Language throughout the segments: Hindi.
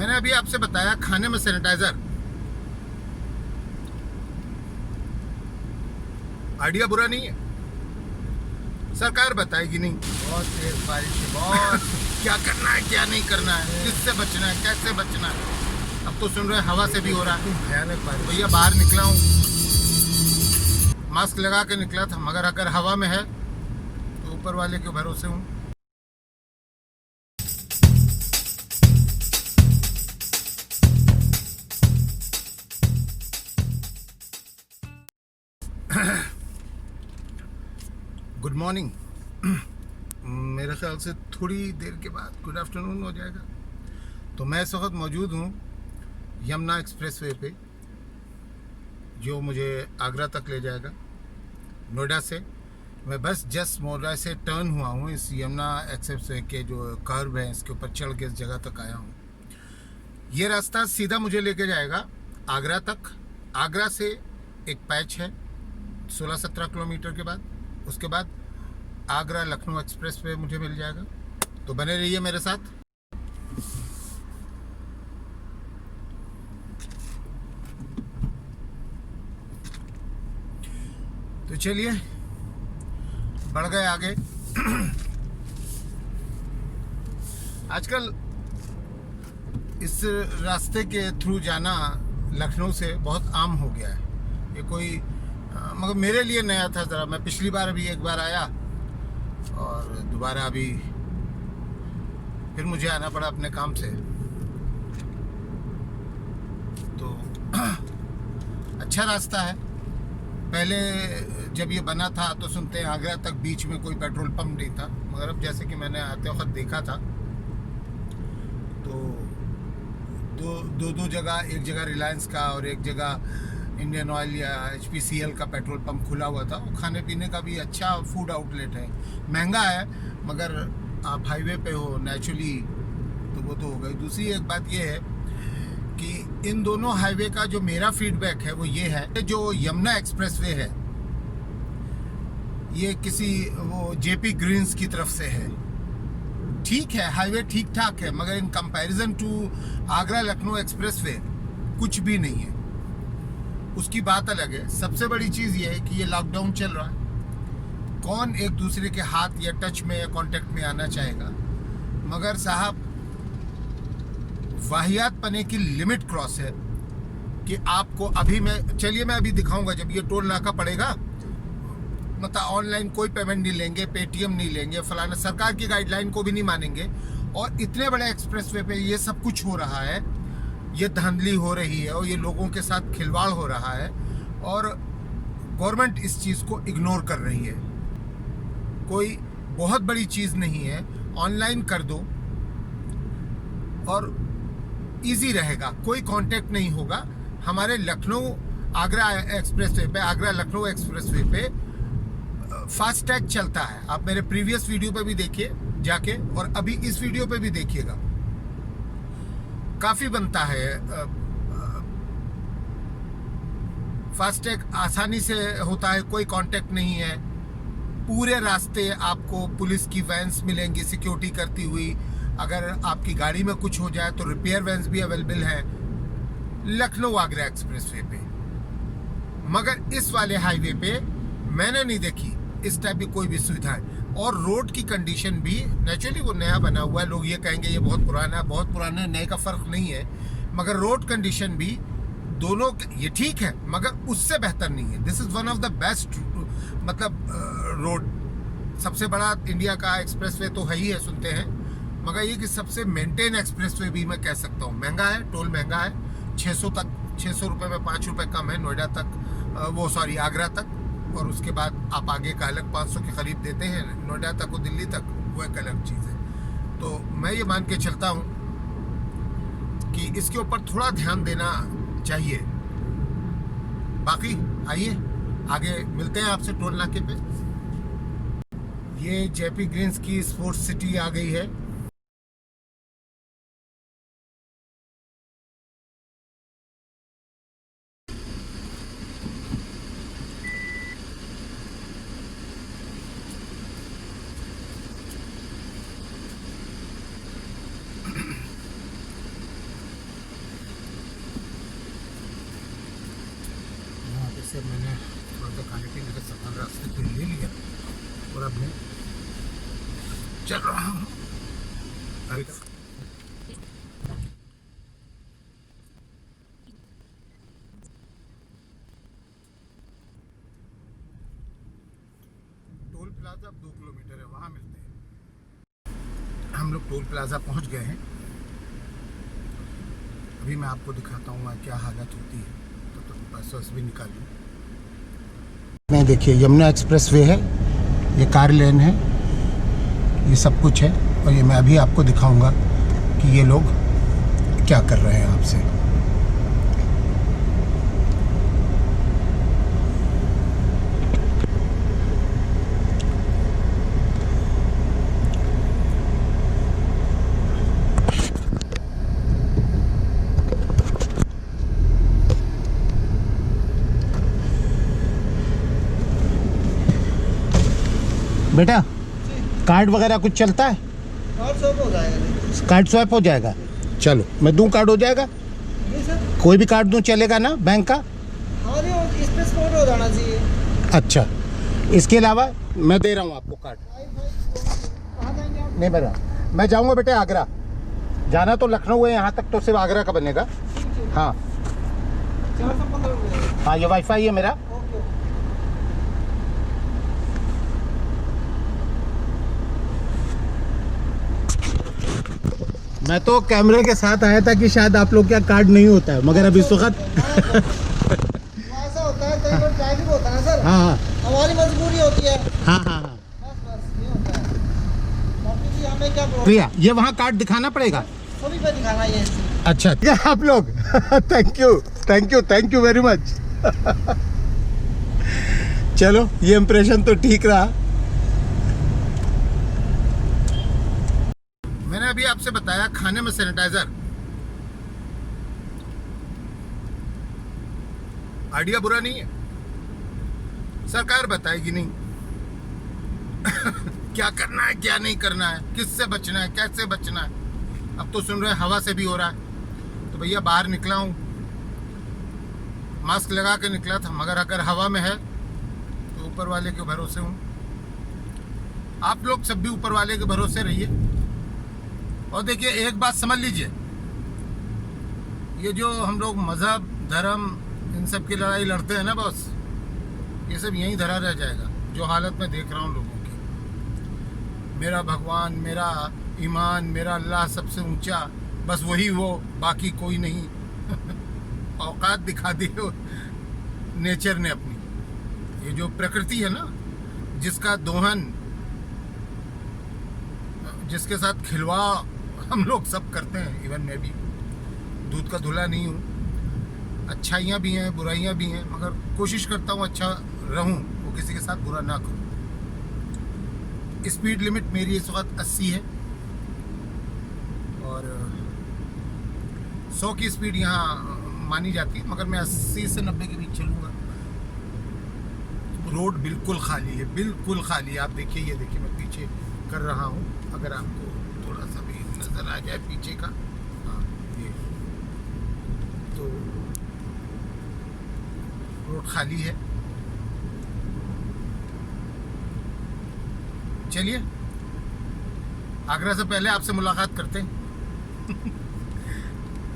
मैंने अभी आपसे बताया खाने में सैनिटाइजर, आइडिया बुरा नहीं है, सरकार बताएगी नहीं। बहुत तेज बारिश है, बहुत क्या करना है क्या नहीं करना है, किससे बचना है कैसे बचना है। अब तो सुन रहे हवा से भी हो रहा है भयानक बारिश। भैया बाहर निकला हूँ, मास्क लगा के निकला था, मगर अगर हवा में है तो ऊपर वाले के भरोसे हूँ। Good morning. मेरे ख्याल से थोड़ी देर के बाद गुड आफ्टरनून हो जाएगा। तो मैं इस वक्त मौजूद हूँ यमुना एक्सप्रेसवे पे, जो मुझे आगरा तक ले जाएगा नोएडा से। मैं बस जस्ट नोएडा से टर्न हुआ हूँ, इस यमुना एक्सप्रेसवे के जो कर्व है इसके ऊपर चढ़ के इस जगह तक आया हूँ। ये रास्ता सीधा मुझे लेके जाएगा आगरा तक। आगरा से एक पैच है 16-17 किलोमीटर के बाद, उसके बाद आगरा लखनऊ एक्सप्रेस पे मुझे मिल जाएगा। तो बने रहिए मेरे साथ। तो चलिए बढ़ गए आगे। आजकल इस रास्ते के थ्रू जाना लखनऊ से बहुत आम हो गया है। ये कोई मगर मेरे लिए नया था ज़रा। मैं पिछली बार भी एक बार आया और दोबारा अभी फिर मुझे आना पड़ा अपने काम से। तो अच्छा रास्ता है। पहले जब ये बना था तो सुनते हैं आगरा तक बीच में कोई पेट्रोल पंप नहीं था, मगर अब जैसे कि मैंने आते वक्त देखा था तो दो जगह, एक जगह रिलायंस का और एक जगह इंडियन ऑयल या HPCL का पेट्रोल पंप खुला हुआ था। वो खाने पीने का भी अच्छा फूड आउटलेट है। महंगा है मगर आप हाईवे पे हो नेचुरली तो वो तो हो गई। दूसरी एक बात ये है कि इन दोनों हाईवे का जो मेरा फीडबैक है वो ये है, जो यमुना एक्सप्रेसवे है ये किसी वो JP ग्रीन्स की तरफ से है। ठीक है, हाईवे ठीक ठाक है, मगर in comparison to Agra Lucknow expressway कुछ भी नहीं है। उसकी बात अलग है। सबसे बड़ी चीज़ ये है कि ये लॉकडाउन चल रहा है, कौन एक दूसरे के हाथ या टच में या कांटेक्ट में आना चाहेगा। मगर साहब वाहियात पने की लिमिट क्रॉस है कि आपको अभी मैं अभी दिखाऊंगा जब ये टोल नाका पड़ेगा, मतलब ऑनलाइन कोई पेमेंट नहीं लेंगे, पेटीएम नहीं लेंगे, फलाना, सरकार की गाइडलाइन को भी नहीं मानेंगे। और इतने बड़े एक्सप्रेसवे पे ये सब कुछ हो रहा है, ये धांधली हो रही है और ये लोगों के साथ खिलवाड़ हो रहा है और गवर्नमेंट इस चीज़ को इग्नोर कर रही है। कोई बहुत बड़ी चीज़ नहीं है, ऑनलाइन कर दो और इजी रहेगा, कोई कांटेक्ट नहीं होगा। हमारे लखनऊ आगरा एक्सप्रेसवे पे, आगरा लखनऊ एक्सप्रेसवे पे फास्टैग चलता है। आप मेरे प्रीवियस वीडियो पे भी देखिए जाके, और अभी इस वीडियो पे भी देखिएगा, काफी बनता है। फास्टैग आसानी से होता है, कोई कांटेक्ट नहीं है। पूरे रास्ते आपको पुलिस की वैन्स मिलेंगी सिक्योरिटी करती हुई। अगर आपकी गाड़ी में कुछ हो जाए तो रिपेयर वैन्स भी अवेलेबल है लखनऊ आगरा एक्सप्रेसवे पे। मगर इस वाले हाईवे पे मैंने नहीं देखी इस टाइप की कोई भी सुविधाएं। और रोड की कंडीशन भी नेचुरली वो नया बना हुआ है, लोग ये कहेंगे ये बहुत पुराना है, बहुत पुराने नए का फर्क नहीं है। मगर रोड कंडीशन भी दोनों ये ठीक है मगर उससे बेहतर नहीं है। This is one of the best, मतलब रोड सबसे बड़ा इंडिया का एक्सप्रेसवे तो है ही है सुनते हैं, मगर ये कि सबसे मेंटेन एक्सप्रेसवे भी मैं कह सकता हूँ। महंगा है, टोल महंगा है, 600 रुपये में 5 रुपये कम है नोएडा तक, आगरा तक। और उसके बाद आप आगे का अलग 500 के करीब देते हैं नोएडा तक और दिल्ली तक, वो एक अलग चीज़ है। तो मैं ये मान के चलता हूँ कि इसके ऊपर थोड़ा ध्यान देना चाहिए। बाकी आइए आगे मिलते हैं आपसे टोल नाके पे। ये JP ग्रीन्स की स्पोर्ट्स सिटी आ गई है। से मैंने थोड़ा सा खाने पीने का सामान रास्ते पे ले लिया और अब मैं चल रहा हूँ। टोल प्लाजा अब 2 किलोमीटर है, वहाँ मिलते हैं। हम लोग टोल प्लाजा पहुँच गए हैं। अभी मैं आपको दिखाता हूँ क्या हालत होती है, तो पास भी निकाल लूँ। नहीं, देखिए यमुना एक्सप्रेस वे है, ये कार लेन है, ये सब कुछ है। और ये मैं अभी आपको दिखाऊंगा कि ये लोग क्या कर रहे हैं आपसे। बेटा कार्ड वगैरह कुछ चलता है? कार्ड स्वैप हो जाएगा। कार्ड स्वैप हो जाएगा? चलो मैं दूं, कार्ड हो जाएगा? नहीं सर, कोई भी कार्ड दूं चलेगा ना बैंक का? हाँ नहीं, इस पे स्पॉट हो जाना चाहिए। अच्छा, इसके अलावा मैं दे रहा हूँ आपको कार्ड। कहाँ जाएंगे आप? नहीं बेटा, मैं जाऊँगा बेटे आगरा। जाना तो लखनऊ है, यहाँ तक तो सिर्फ आगरा का बनेगा। हाँ 415 रुपये। हाँ, ये वाईफाई है मेरा। ओके। मैं तो कैमरे के साथ आया था कि शायद आप लोग क्या कार्ड नहीं होता है, मगर अब इस वक्त ऐसा होता है, कई बार ट्रैफिक होता है सर। हाँ हाँ हमारी मजबूरी होती है। हाँ हाँ हाँ बस ये होता है। बाकी जी हमें क्या प्रॉब्लम? प्रिया, ये वहाँ कार्ड दिखाना पड़ेगा? सभी पे दिखाना ये। अच्छा क्या आप लोग thank you thank you thank you very much. चलो ये इम्प्रेशन तो ठीक रहा। मैंने अभी आपसे बताया खाने में सैनिटाइजर, आइडिया बुरा नहीं है, सरकार बताएगी नहीं क्या करना है क्या नहीं करना है, किससे बचना है कैसे बचना है। अब तो सुन रहे हैं हवा से भी हो रहा है, तो भैया बाहर निकला हूँ, मास्क लगा के निकला था, मगर अगर हवा में है तो ऊपर वाले के भरोसे हूँ। आप लोग सब भी ऊपर वाले के भरोसे रहिए। और देखिए एक बात समझ लीजिए, ये जो हम लोग मजहब धर्म इन सब की लड़ाई लड़ते हैं ना बॉस, ये सब यहीं धरा रह जाएगा। जो हालत में देख रहा हूँ लोगों की, मेरा भगवान मेरा ईमान मेरा अल्लाह सबसे ऊंचा, बस वही वो, बाकी कोई नहीं। औकात दिखा दी नेचर ने अपनी। ये जो प्रकृति है ना, जिसका दोहन, जिसके साथ खिलवाड़ हम लोग सब करते हैं, इवन मैं भी दूध का धुला नहीं हूँ। अच्छाइयाँ भी हैं बुराइयाँ भी हैं, मगर कोशिश करता हूँ अच्छा रहूँ, वो किसी के साथ बुरा ना करूँ। स्पीड लिमिट मेरी इस वक्त 80 है और 100 की स्पीड यहाँ मानी जाती है, मगर मैं 80 से 90 के बीच चलूँगा। रोड बिल्कुल खाली है, बिल्कुल खाली है। आप देखिए, ये देखिए मैं पीछे कर रहा हूँ, अगर आपको थोड़ा सा भी नज़र आ जाए पीछे का, हाँ ये तो रोड खाली है। चलिए आगरा से पहले आपसे मुलाकात करते हैं।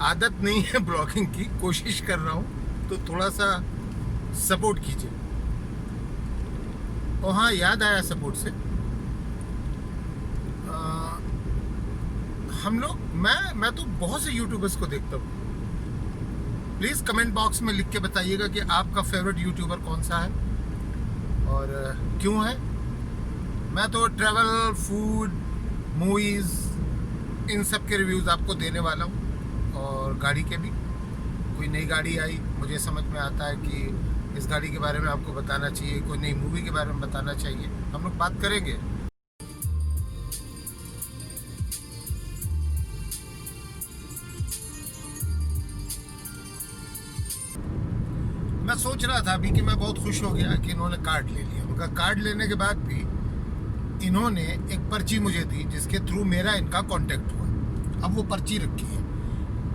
आदत नहीं है ब्लॉगिंग की, कोशिश कर रहा हूँ, तो थोड़ा सा सपोर्ट कीजिए। और हाँ, याद आया सपोर्ट से, हम लोग मैं तो बहुत से यूट्यूबर्स को देखता हूँ। प्लीज़ कमेंट बॉक्स में लिख के बताइएगा कि आपका फेवरेट यूट्यूबर कौन सा है और क्यों है। मैं तो ट्रैवल फूड मूवीज़ इन सब के रिव्यूज़ आपको देने वाला हूँ, और गाड़ी के भी। कोई नई गाड़ी आई, मुझे समझ में आता है कि इस गाड़ी के बारे में आपको बताना चाहिए, कोई नई मूवी के बारे में बताना चाहिए, हम लोग बात करेंगे। मैं सोच रहा था अभी कि मैं बहुत खुश हो गया कि इन्होंने कार्ड ले लिया, मगर कार्ड लेने के बाद भी इन्होंने एक पर्ची मुझे दी जिसके थ्रू मेरा इनका कांटेक्ट हुआ। अब वो पर्ची रखी है,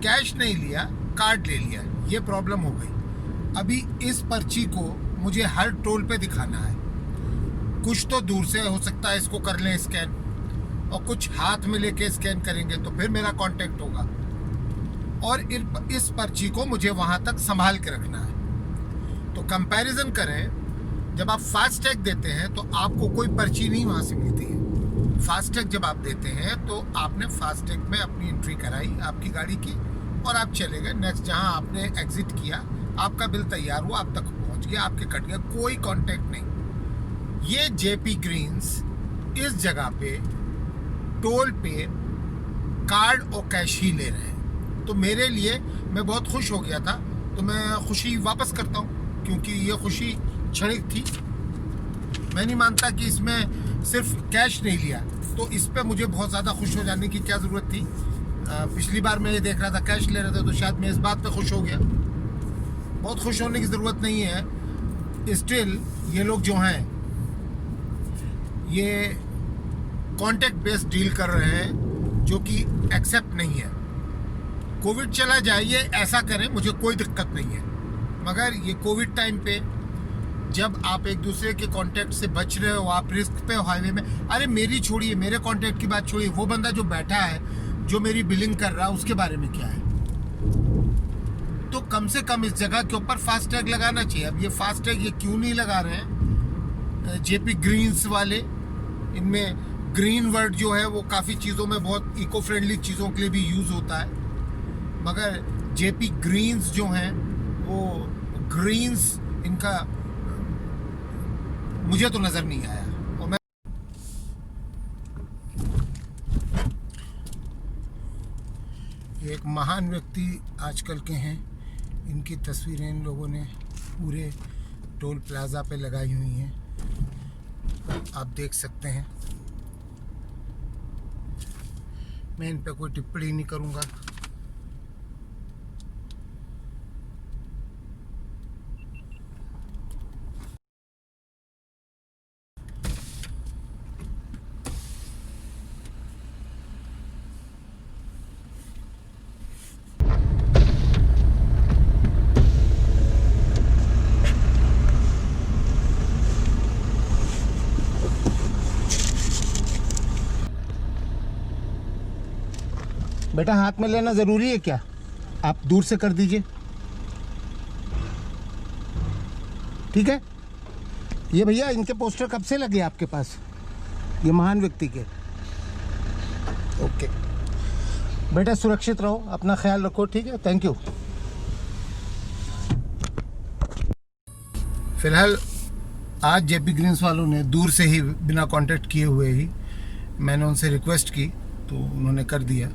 कैश नहीं लिया, कार्ड ले लिया, ये प्रॉब्लम हो गई। अभी इस पर्ची को मुझे हर टोल पे दिखाना है। कुछ तो दूर से हो सकता है इसको कर लें स्कैन, और कुछ हाथ में लेके स्कैन करेंगे तो फिर मेरा कांटेक्ट होगा। और इस पर्ची को मुझे वहाँ तक संभाल के रखना है। तो कंपैरिजन करें, जब आप फास्टैग देते हैं तो आपको कोई पर्ची नहीं वहाँ से मिलती है। फास्टैग जब आप देते हैं तो आपने फास्टैग में अपनी एंट्री कराई आपकी गाड़ी की, और आप चले गए नेक्स्ट, जहाँ आपने एग्जिट किया, आपका बिल तैयार हुआ, आप तक पहुँच गया, आपके कट गया, कोई कांटेक्ट नहीं। ये जेपी ग्रीन्स इस जगह पे टोल पे कार्ड और कैश ही ले रहे हैं। तो मेरे लिए, मैं बहुत खुश हो गया था, तो मैं खुशी वापस करता हूँ, क्योंकि ये खुशी क्षणिक थी। मैं नहीं मानता कि इसमें सिर्फ कैश नहीं लिया, तो इस पे मुझे बहुत ज़्यादा खुश हो जाने की क्या ज़रूरत थी। पिछली बार मैं ये देख रहा था कैश ले रहे थे, तो शायद मैं इस बात पे खुश हो गया। बहुत खुश होने की ज़रूरत नहीं है। स्टिल ये लोग जो हैं ये कॉन्टेक्ट बेस्ड डील कर रहे हैं, जो कि एक्सेप्ट नहीं है। कोविड चला जाए, ये ऐसा करें, मुझे कोई दिक्कत नहीं है, मगर ये कोविड टाइम पे जब आप एक दूसरे के कांटेक्ट से बच रहे हो, आप रिस्क पे हो हाईवे में। अरे मेरी छोड़िए, मेरे कांटेक्ट की बात छोड़िए, वो बंदा जो बैठा है, जो मेरी बिलिंग कर रहा है, उसके बारे में क्या है। तो कम से कम इस जगह के ऊपर फास्टैग लगाना चाहिए। अब ये फास्टैग ये क्यों नहीं लगा रहे हैं जेपी ग्रीन्स वाले? इनमें ग्रीन वर्ड जो है वो काफ़ी चीज़ों में बहुत इको फ्रेंडली चीज़ों के लिए भी यूज़ होता है, मगर जेपी ग्रीन्स जो हैं वो ग्रीन्स इनका मुझे तो नज़र नहीं आया। और मैं एक महान व्यक्ति आजकल के हैं, इनकी तस्वीरें इन लोगों ने पूरे टोल प्लाज़ा पे लगाई हुई हैं, आप देख सकते हैं। मैं इन पे कोई टिप्पणी नहीं करूँगा। बेटा हाथ में लेना ज़रूरी है क्या? आप दूर से कर दीजिए, ठीक है? ये भैया, इनके पोस्टर कब से लगे आपके पास, ये महान व्यक्ति के? ओके बेटा, सुरक्षित रहो, अपना ख्याल रखो, ठीक है? Thank you. फिलहाल आज जेपी ग्रीन्स वालों ने दूर से ही, बिना कांटेक्ट किए हुए ही, मैंने उनसे रिक्वेस्ट की तो उन्होंने कर दिया।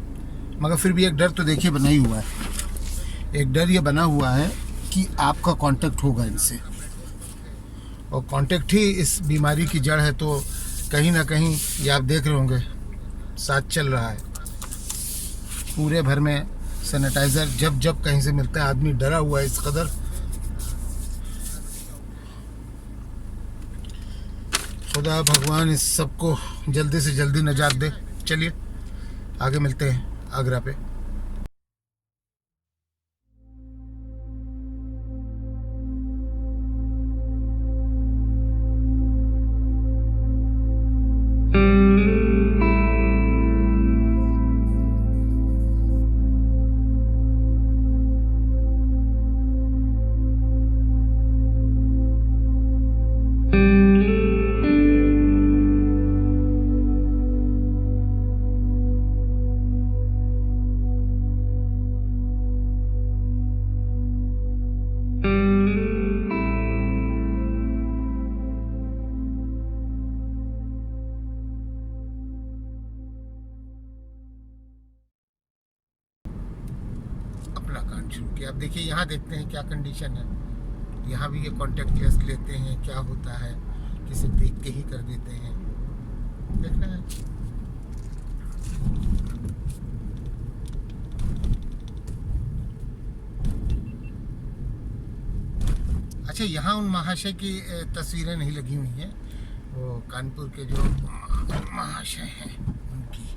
मगर फिर भी एक डर तो देखिए बना ही हुआ है। एक डर ये बना हुआ है कि आपका कांटेक्ट होगा इनसे, और कांटेक्ट ही इस बीमारी की जड़ है। तो कहीं ना कहीं ये आप देख रहे होंगे साथ चल रहा है। पूरे भर में सैनिटाइज़र जब जब कहीं से मिलता है, आदमी डरा हुआ है इस कदर। खुदा भगवान इस सबको जल्दी से जल्दी निजात दे। चलिए आगे मिलते हैं आगरा पे। अपना काम शुरू किया। अब देखिए यहाँ देखते हैं क्या कंडीशन है। यहाँ भी ये कॉन्टेक्ट लेस लेते हैं, क्या होता है कि सिर्फ देख के ही कर देते हैं, देखना है। अच्छा, यहाँ उन महाशय की तस्वीरें नहीं लगी हुई हैं, वो कानपुर के जो महाशय हैं उनकी।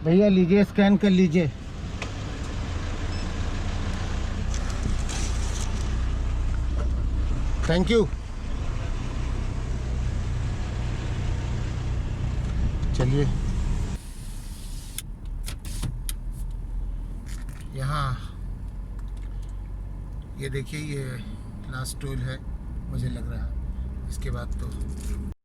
भैया लीजिए, स्कैन कर लीजिए। Thank you. चलिए, यहाँ ये देखिए, ये लास्ट टोल है मुझे लग रहा है। इसके बाद तो